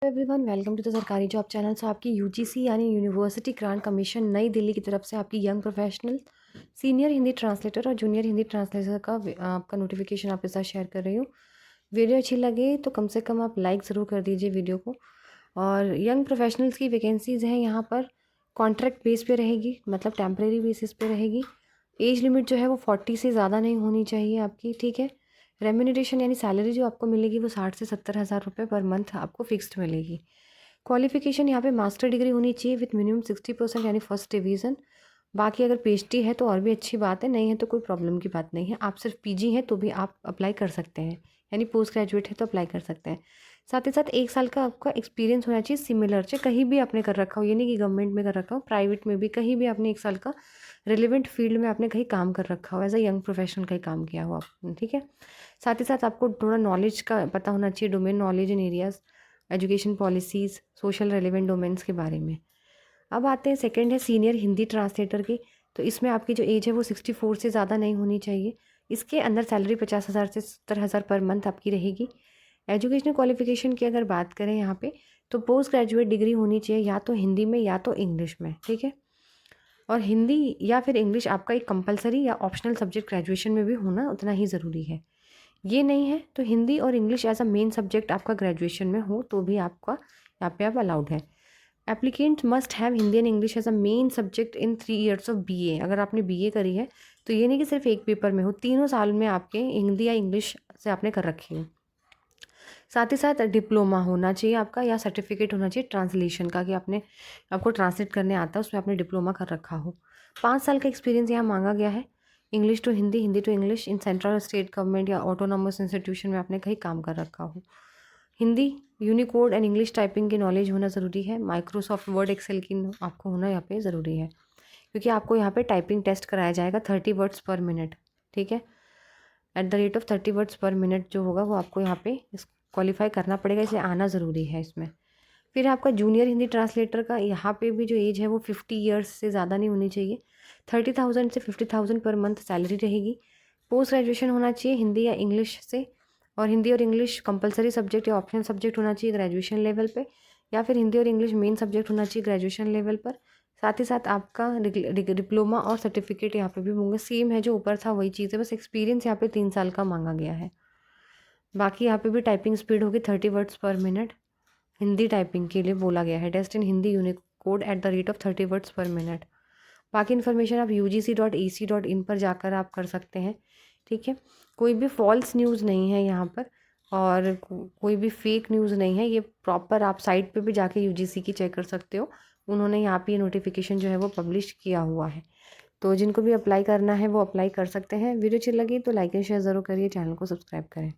Everyone welcome to the सरकारी job channel. सो आपकी UGC यानी यूनिवर्सिटी ग्रांट कमीशन नई दिल्ली की तरफ से आपकी young professional senior Hindi translator और जूनियर हिंदी ट्रांसलेटर का आपका नोटिफिकेशन आपके साथ शेयर कर रही हूँ। वीडियो अच्छी लगे तो कम से कम आप लाइक ज़रूर कर दीजिए वीडियो को। और यंग प्रोफेशनल्स की वैकेंसीज़ हैं यहाँ पर, कॉन्ट्रैक्ट बेस पे रहेगी, मतलब टेम्प्रेरी बेसिस पे रहेगी। एज लिमिट जो है वो 40 से ज़्यादा नहीं होनी चाहिए आपकी, ठीक है। रेम्यूनरेशन यानी सैलरी जो आपको मिलेगी वो 60 से 70 हज़ार रुपये पर मंथ आपको फिक्स्ड मिलेगी। क्वालिफिकेशन यहाँ पे मास्टर डिग्री होनी चाहिए विथ मिनिमम 60% यानी फर्स्ट डिवीज़न। बाकी अगर पीएचडी है तो और भी अच्छी बात है, नहीं है तो कोई प्रॉब्लम की बात नहीं है। आप सिर्फ पीजी है तो भी आप अप्लाई कर सकते हैं, यानी पोस्ट ग्रेजुएट है तो अप्लाई कर सकते हैं। साथ ही साथ 1 साल का आपका एक्सपीरियंस होना चाहिए सिमिलर, चाहे कहीं भी आपने कर रखा हो, ये नहीं कि गवर्नमेंट में कर रखा हो, प्राइवेट में भी कहीं भी आपने 1 साल का रिलेवेंट फील्ड में आपने कहीं काम कर रखा हो, एज अ यंग प्रोफेशनल कहीं काम किया हो आपने, ठीक है। साथ ही साथ आपको थोड़ा नॉलेज का पता होना चाहिए, domain knowledge in areas, education policies, social relevant domains के बारे में। अब आते हैं सेकंड है सीनियर हिंदी ट्रांसलेटर की। तो इसमें आपकी जो एज है वो 64 से ज़्यादा नहीं होनी चाहिए। इसके अंदर सैलरी 50,000 से 70,000 पर मंथ आपकी रहेगी। एजुकेशनल क्वालिफिकेशन की अगर बात करें यहाँ पे, तो पोस्ट ग्रेजुएट डिग्री होनी चाहिए या तो हिंदी में या तो इंग्लिश में, ठीक है। और हिंदी या फिर इंग्लिश आपका एक कंपलसरी या ऑप्शनल सब्जेक्ट ग्रेजुएशन में भी होना उतना ही ज़रूरी है। ये नहीं है तो हिंदी और English as a main subject आपका ग्रेजुएशन में हो तो भी आपका यहाँ पे आप अलाउड है। Applicant must have Hindi and English as a main subject in 3 years of BA. अगर आपने बीए करी है तो ये नहीं कि सिर्फ एक पेपर में हो, तीनों साल में आपके हिंदी या इंग्लिश से आपने कर रखी हो। साथ ही साथ डिप्लोमा होना चाहिए आपका या सर्टिफिकेट होना चाहिए ट्रांसलेशन का, कि आपको ट्रांसलेट करने आता है, उसमें आपने डिप्लोमा कर रखा हो। 5 साल का एक्सपीरियंस यहाँ मांगा गया है। English to Hindi, Hindi to English in central state government या ऑटोनॉमस इंस्टीट्यूशन में आपने कहीं काम कर रखा हो। Hindi unicode and English typing की नॉलेज होना ज़रूरी है। माइक्रोसॉफ्ट वर्ड एक्सेल की आपको होना यहाँ पे ज़रूरी है, क्योंकि आपको यहाँ पे टाइपिंग टेस्ट कराया जाएगा 30 वर्ड्स पर मिनट, ठीक है। Eight the rate of 30 words per minute जो होगा वो आपको यहाँ पे क्वालिफाई करना पड़ेगा, इसलिए आना ज़रूरी है इसमें। फिर आपका जूनियर हिंदी ट्रांसलेटर का यहाँ पे भी जो एज है वो 50 ईयर्स से ज़्यादा नहीं होनी चाहिए। 30,000 से 50,000 पर मंथ सैलरी रहेगी। पोस्ट ग्रेजुएशन होना चाहिए हिंदी या इंग्लिश से, और हिंदी और इंग्लिश कंपलसरी सब्जेक्ट या ऑप्शनल सब्जेक्ट होना चाहिए ग्रेजुएशन लेवल पे, या फिर हिंदी और इंग्लिश मेन सब्जेक्ट होना चाहिए ग्रेजुएशन लेवल पर। साथ ही साथ आपका डिप्लोमा और सर्टिफिकेट यहाँ पे भी होंगे, सेम है जो ऊपर था वही चीज़ है, बस एक्सपीरियंस यहाँ पे 3 साल का मांगा गया है। बाकी यहाँ पे भी टाइपिंग स्पीड होगी 30 words per minute, Hindi typing के लिए बोला गया है। Test in Hindi unicode at the rate of 30 words per minute. बाकी इन्फॉर्मेशन आप ugc.ac.in पर जाकर आप कर सकते हैं, ठीक है। कोई भी फॉल्स न्यूज़ नहीं है यहाँ पर, और कोई भी फेक न्यूज़ नहीं है। ये प्रॉपर आप साइट पे भी जाके यूजीसी की चेक कर सकते हो, उन्होंने यहाँ पे ये नोटिफिकेशन जो है वो पब्लिश किया हुआ है। तो जिनको भी अप्लाई करना है वो अप्लाई कर सकते हैं। वीडियो अच्छी लगी तो लाइक एंड शेयर ज़रूर करिए, चैनल को सब्सक्राइब करें।